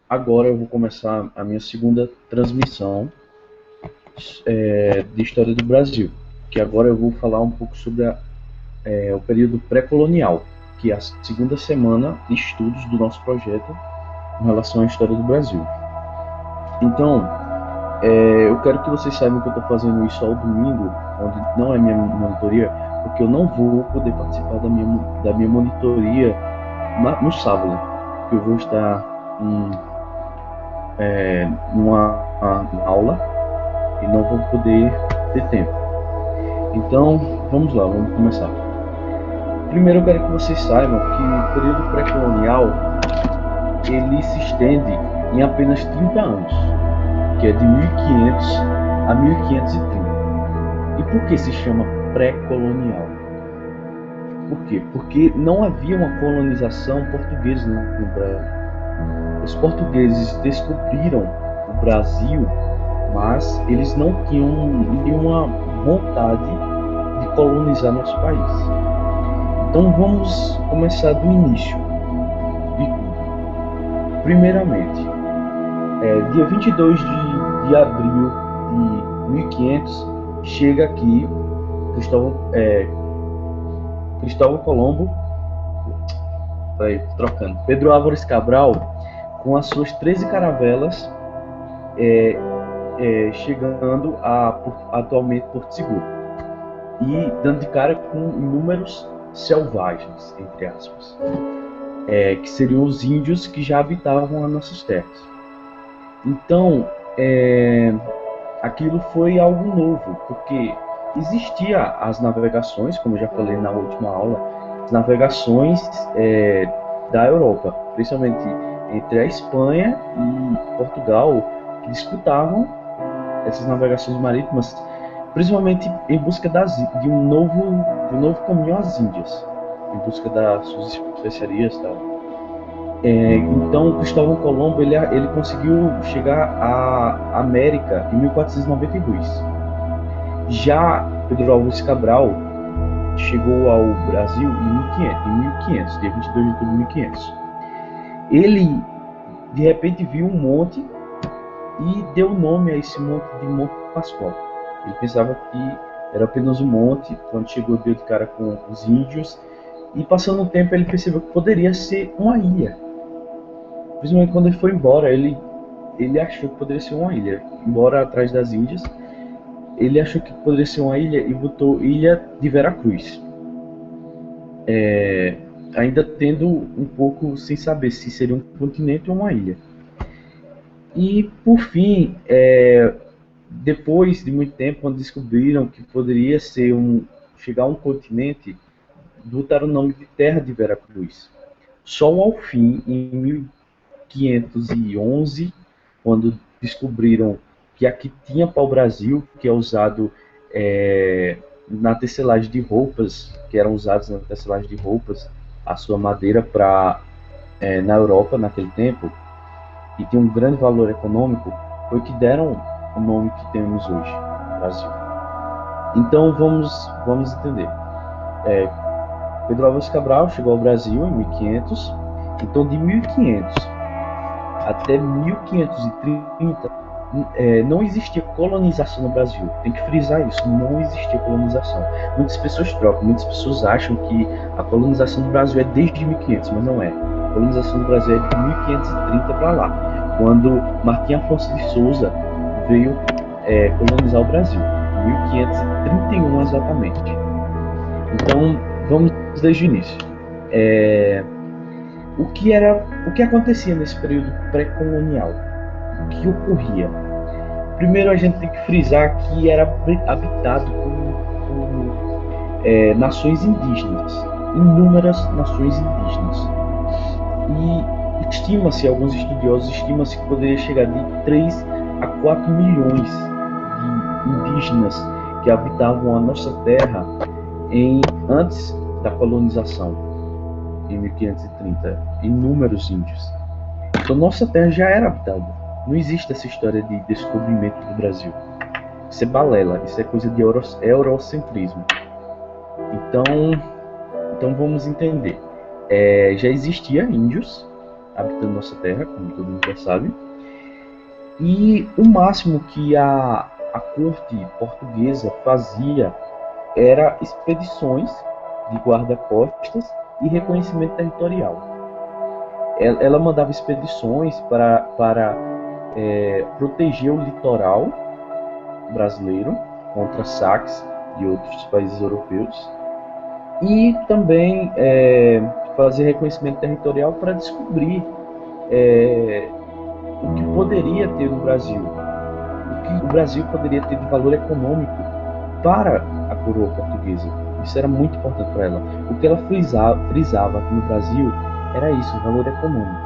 Agora eu vou começar a minha segunda transmissão de história do Brasil, que agora eu vou falar um pouco sobre o período pré-colonial, que é a segunda semana de estudos do nosso projeto com relação à história do Brasil. Então, eu quero que vocês saibam que eu estou fazendo isso ao domingo, onde não é minha monitoria, porque eu não vou poder participar da minha monitoria no sábado, porque eu vou estar numa aula e não vou poder ter tempo. Então, vamos lá, vamos começar. Primeiro eu quero que vocês saibam que o período pré-colonial ele se estende em apenas 30 anos, que é de 1500 a 1530. E por que se chama pré-colonial? Por quê? Porque não havia uma colonização portuguesa no Brasil. Os portugueses descobriram o Brasil, mas eles não tinham nenhuma vontade de colonizar nosso país. Então vamos começar do início de tudo. Primeiramente, dia 22 de abril de 1500, chega aqui Cristóvão Colombo, Pedro Álvares Cabral, com as suas 13 caravelas, chegando atualmente Porto Seguro, e dando de cara com inúmeros selvagens, entre aspas, que seriam os índios que já habitavam as nossas terras. Então, aquilo foi algo novo, porque existia as navegações, como eu já falei na última aula, as navegações da Europa, principalmente entre a Espanha e Portugal, que disputavam essas navegações marítimas, principalmente em busca de um novo caminho às Índias, em busca das suas especiarias e tal. Então, Cristóvão Colombo ele conseguiu chegar à América em 1492. Já Pedro Álvares Cabral chegou ao Brasil em 1500, dia 22 de outubro de 1500. Ele, de repente, viu um monte e deu nome a esse monte de Monte Pascoal. Ele pensava que era apenas um monte, quando chegou deu de cara com os índios, e passando um tempo ele percebeu que poderia ser uma ilha. Principalmente quando ele foi embora, ele achou que poderia ser uma ilha. Embora atrás das Índias, ele achou que poderia ser uma ilha e botou Ilha de Veracruz. Ainda tendo um pouco sem saber se seria um continente ou uma ilha. E, por fim, depois de muito tempo, quando descobriram que poderia chegar a um continente, botaram o nome de Terra de Veracruz. Só ao fim, em 1511, quando descobriram que aqui tinha pau-brasil, que é usado na tecelagem de roupas, que eram usados na tecelagem de roupas, a sua madeira na Europa naquele tempo, e tinha um grande valor econômico, foi que deram o nome que temos hoje, Brasil. Então vamos entender. Pedro Álvares Cabral chegou ao Brasil em 1500, então de 1500 até 1530 não existia colonização no Brasil. Tem que frisar isso, não existia colonização. Muitas pessoas trocam, muitas pessoas acham que a colonização do Brasil é desde 1500, mas não é. A colonização do Brasil é de 1530 para lá, quando Martim Afonso de Souza veio colonizar o Brasil, em 1531 exatamente. Então, vamos desde o início. O que acontecia nesse período pré-colonial? O que ocorria? Primeiro a gente tem que frisar que era habitado por nações indígenas, inúmeras nações indígenas. E estima-se, alguns estudiosos estimam que poderia chegar de 3 a 4 milhões de indígenas que habitavam a nossa terra antes da colonização, em 1530, inúmeros índios. Então nossa terra já era habitada. Não existe essa história de descobrimento do Brasil. Isso é balela, isso é coisa de eurocentrismo. Então vamos entender. Já existia índios habitando nossa terra, como todo mundo já sabe. E o máximo que a corte portuguesa fazia era expedições de guarda-costas e reconhecimento territorial. Ela mandava expedições para proteger o litoral brasileiro contra saques de outros países europeus e também fazer reconhecimento territorial para descobrir o que poderia ter no Brasil, o que o Brasil poderia ter de valor econômico para a coroa portuguesa. Isso era muito importante para ela. O que ela frisava aqui no Brasil era isso, o valor econômico.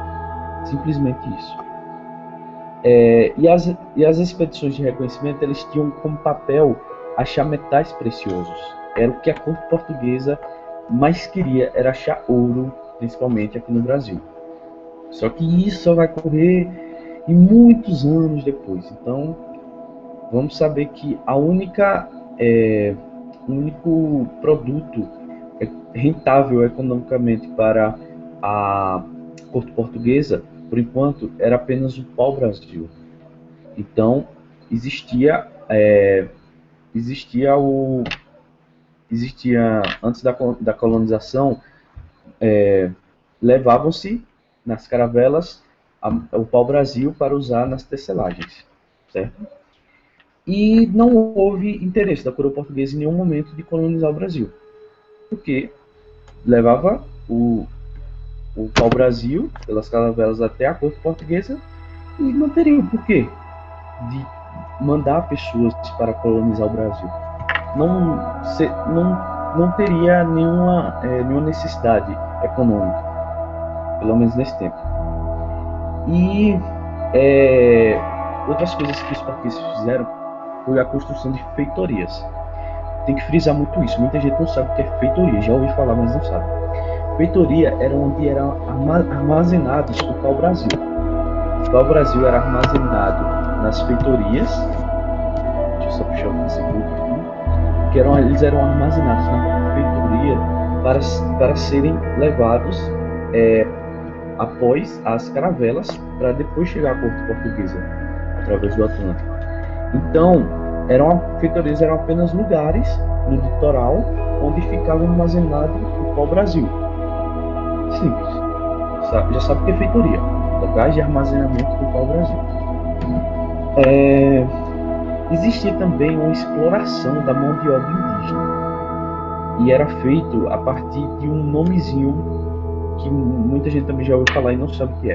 Simplesmente isso. E as expedições de reconhecimento, eles tinham como papel achar metais preciosos. Era o que a corte portuguesa mais queria, era achar ouro, principalmente aqui no Brasil. Só que isso só vai ocorrer em muitos anos depois. Então, vamos saber que o único produto rentável economicamente para a corte portuguesa, por enquanto, era apenas o pau-brasil. Então, existia, existia antes da colonização, levavam-se nas caravelas o pau-brasil para usar nas tecelagens, certo? E não houve interesse da coroa portuguesa em nenhum momento de colonizar o Brasil, porque levava o pau-brasil pelas caravelas até a corte portuguesa e não teria o porquê de mandar pessoas para colonizar o Brasil. Não teria nenhuma necessidade econômica, pelo menos nesse tempo. E outras coisas que os portugueses fizeram foi a construção de feitorias. Tem que frisar muito isso. Muita gente não sabe o que é feitoria. Já ouvi falar, mas não sabe. Feitoria era onde eram armazenados o pau-brasil. O pau-brasil era armazenado nas feitorias. Deixa eu só puxar um segundo aqui. Eles eram armazenados na feitoria para serem levados após as caravelas para depois chegar à corte portuguesa através do Atlântico. Então, feitorias eram apenas lugares no litoral onde ficava armazenado o pau-brasil. Simples. Já sabe o que é feitoria. Locais de armazenamento do pau-brasil. Existia também uma exploração da mão de obra indígena. E era feito a partir de um nomezinho que muita gente também já ouviu falar e não sabe o que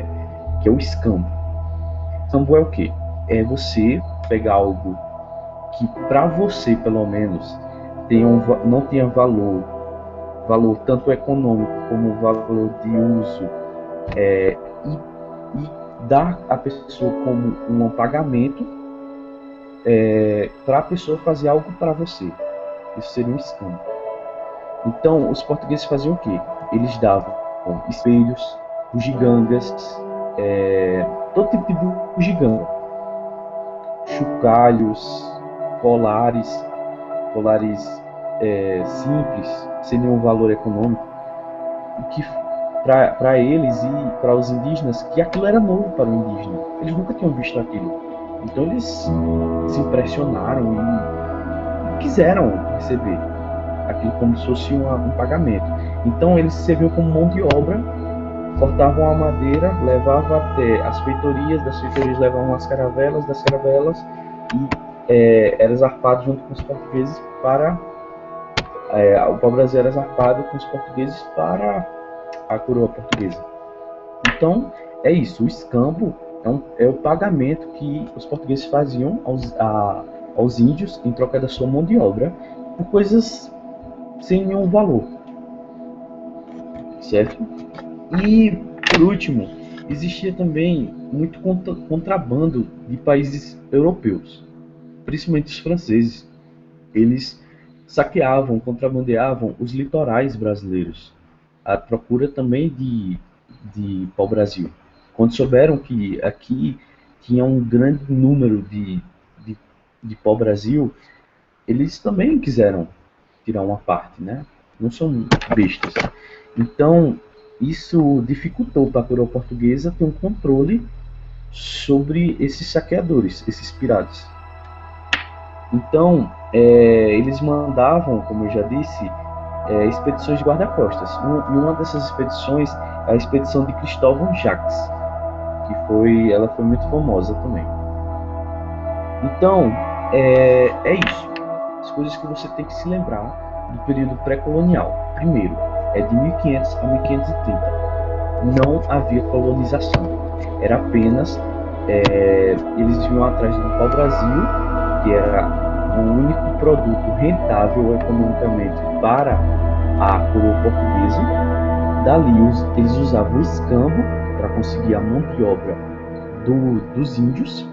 é o escambo. Escambo é o quê? É você pegar algo que para você, pelo menos, não tenha valor tanto econômico como valor de uso, e dar a pessoa como um pagamento para a pessoa fazer algo para você. Isso seria um escambo. Então, os portugueses faziam o quê? Eles davam espelhos, bugigangas, todo tipo de bugiganga, chocalhos, colares simples, sem nenhum valor econômico, que para eles e para os indígenas, que aquilo era novo para o indígena. Eles nunca tinham visto aquilo. Então eles se impressionaram e quiseram receber aquilo como se fosse um pagamento. Então eles serviam como mão de obra, cortavam a madeira, levavam até as feitorias, das feitorias levavam as caravelas, das caravelas e era zarpado junto com os portugueses para o pau-brasil era zarpado com os portugueses para a coroa portuguesa. Então é isso, o escambo é o pagamento que os portugueses faziam aos índios em troca da sua mão de obra por coisas sem nenhum valor, certo? E por último, existia também muito contrabando de países europeus, principalmente os franceses. Eles saqueavam, contrabandeavam os litorais brasileiros, à procura também de pau-brasil. Quando souberam que aqui tinha um grande número de pau-brasil, eles também quiseram tirar uma parte, né? Não são bestas. Então, isso dificultou para a coroa portuguesa ter um controle sobre esses saqueadores, esses piratas. Então, eles mandavam, como eu já disse, expedições de guarda-costas. E uma dessas expedições é a expedição de Cristóvão Jacques, ela foi muito famosa também. Então, é isso. As coisas que você tem que se lembrar do período pré-colonial. Primeiro, é de 1500 a 1530. Não havia colonização. Era apenas eles vinham atrás do pau-brasil, que era o único produto rentável economicamente para a coroa portuguesa. Dali eles usavam o escambo para conseguir a mão de obra dos índios,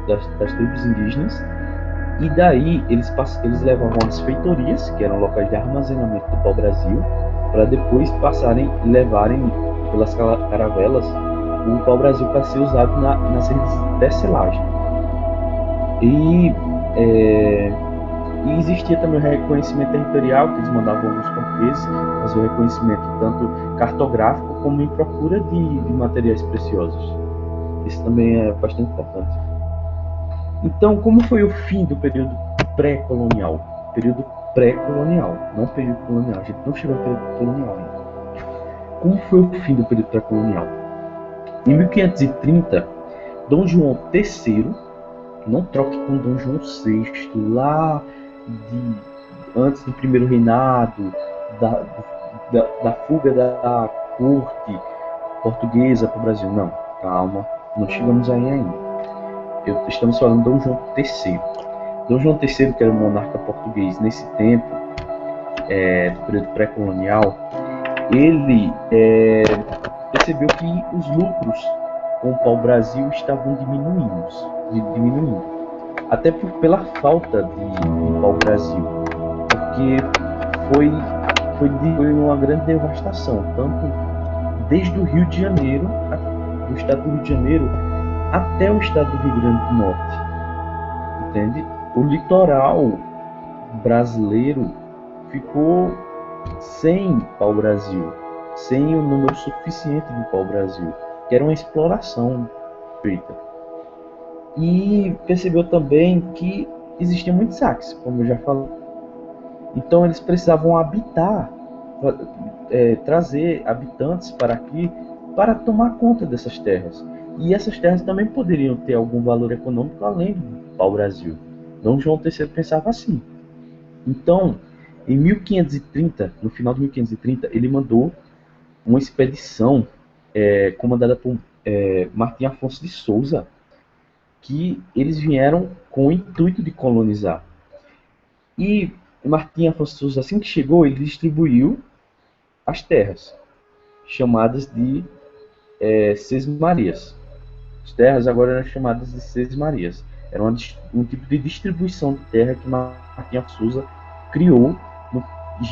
das tribos indígenas, e daí eles levavam as feitorias, que eram locais de armazenamento do pau-brasil, para depois levarem pelas caravelas o pau-brasil para ser usado nas redes de tecelagem. E existia também o reconhecimento territorial, que eles mandavam alguns portugueses fazer o reconhecimento tanto cartográfico como em procura de materiais preciosos. Isso também é bastante importante. Então, como foi o fim do período pré-colonial? Período pré-colonial, não período colonial. A gente não chegou ao período colonial ainda. Como foi o fim do período pré-colonial? Em 1530, Dom João III, não troque com Dom João VI, lá antes do primeiro reinado, da fuga da corte portuguesa para o Brasil. Não, calma, não chegamos aí ainda. Estamos falando de Dom João III. Dom João III, que era o monarca português nesse tempo, do período pré-colonial, ele percebeu que os lucros com o pau-brasil estavam diminuindo. Até pela falta de pau-brasil, porque foi uma grande devastação, tanto desde o Rio de Janeiro, do estado do Rio de Janeiro, até o estado do Rio Grande do Norte, entende? O litoral brasileiro ficou sem pau-brasil, sem o número suficiente de pau-brasil, que era uma exploração feita. E percebeu também que existiam muitos saques, como eu já falei. Então eles precisavam trazer habitantes para aqui para tomar conta dessas terras. E essas terras também poderiam ter algum valor econômico além do pau-brasil. Dom João III pensava assim. Então, em 1530, no final de 1530, ele mandou uma expedição comandada por Martim Afonso de Souza, que eles vieram com o intuito de colonizar. E Martim Afonso de Souza, assim que chegou, ele distribuiu as terras, chamadas de Sesmarias. As terras agora eram chamadas de Sesmarias. Era um tipo de distribuição de terra que Martim Afonso de Souza criou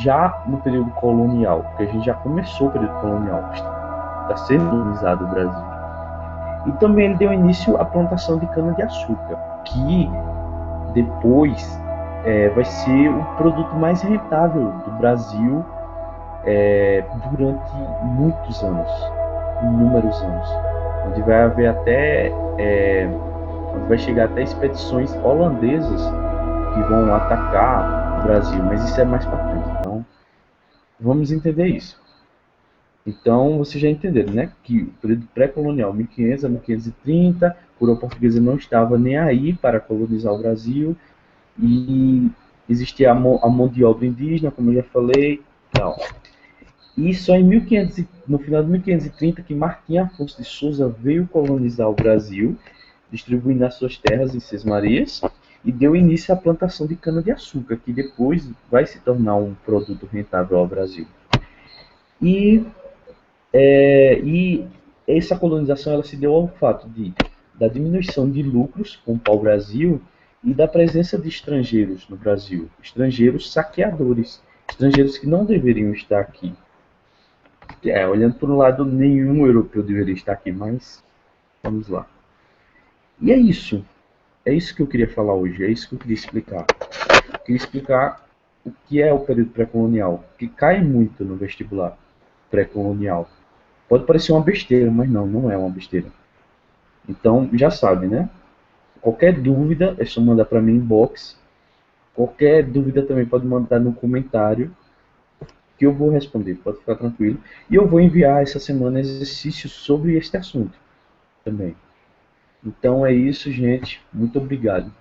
já no período colonial, porque a gente já começou o período colonial, está sendo colonizado o Brasil. E também ele deu início à plantação de cana-de-açúcar, que depois vai ser o produto mais rentável do Brasil durante muitos anos, inúmeros anos, onde vai haver onde vai chegar até expedições holandesas que vão atacar o Brasil, mas isso é mais para frente. Então, vamos entender isso. Então, vocês já entenderam, né? Que o período pré-colonial, 1500 a 1530, a coroa portuguesa não estava nem aí para colonizar o Brasil, e existia a mão de obra indígena, como eu já falei, tal. E só no final de 1530 que Martim Afonso de Souza veio colonizar o Brasil, distribuindo as suas terras em Sesmarias, e deu início à plantação de cana-de-açúcar, que depois vai se tornar um produto rentável ao Brasil. E essa colonização ela se deu ao fato da diminuição de lucros com o pau-brasil e da presença de estrangeiros no Brasil, estrangeiros saqueadores, estrangeiros que não deveriam estar aqui. Olhando por um lado, nenhum europeu deveria estar aqui, mas vamos lá. E é isso que eu queria falar hoje, é isso que eu queria explicar. Eu queria explicar o que é o período pré-colonial, que cai muito no vestibular pré-colonial. Pode parecer uma besteira, mas não, não é uma besteira. Então, já sabe, né? Qualquer dúvida é só mandar para mim inbox. Qualquer dúvida também pode mandar no comentário que eu vou responder, pode ficar tranquilo. E eu vou enviar essa semana exercícios sobre este assunto também. Então é isso, gente. Muito obrigado.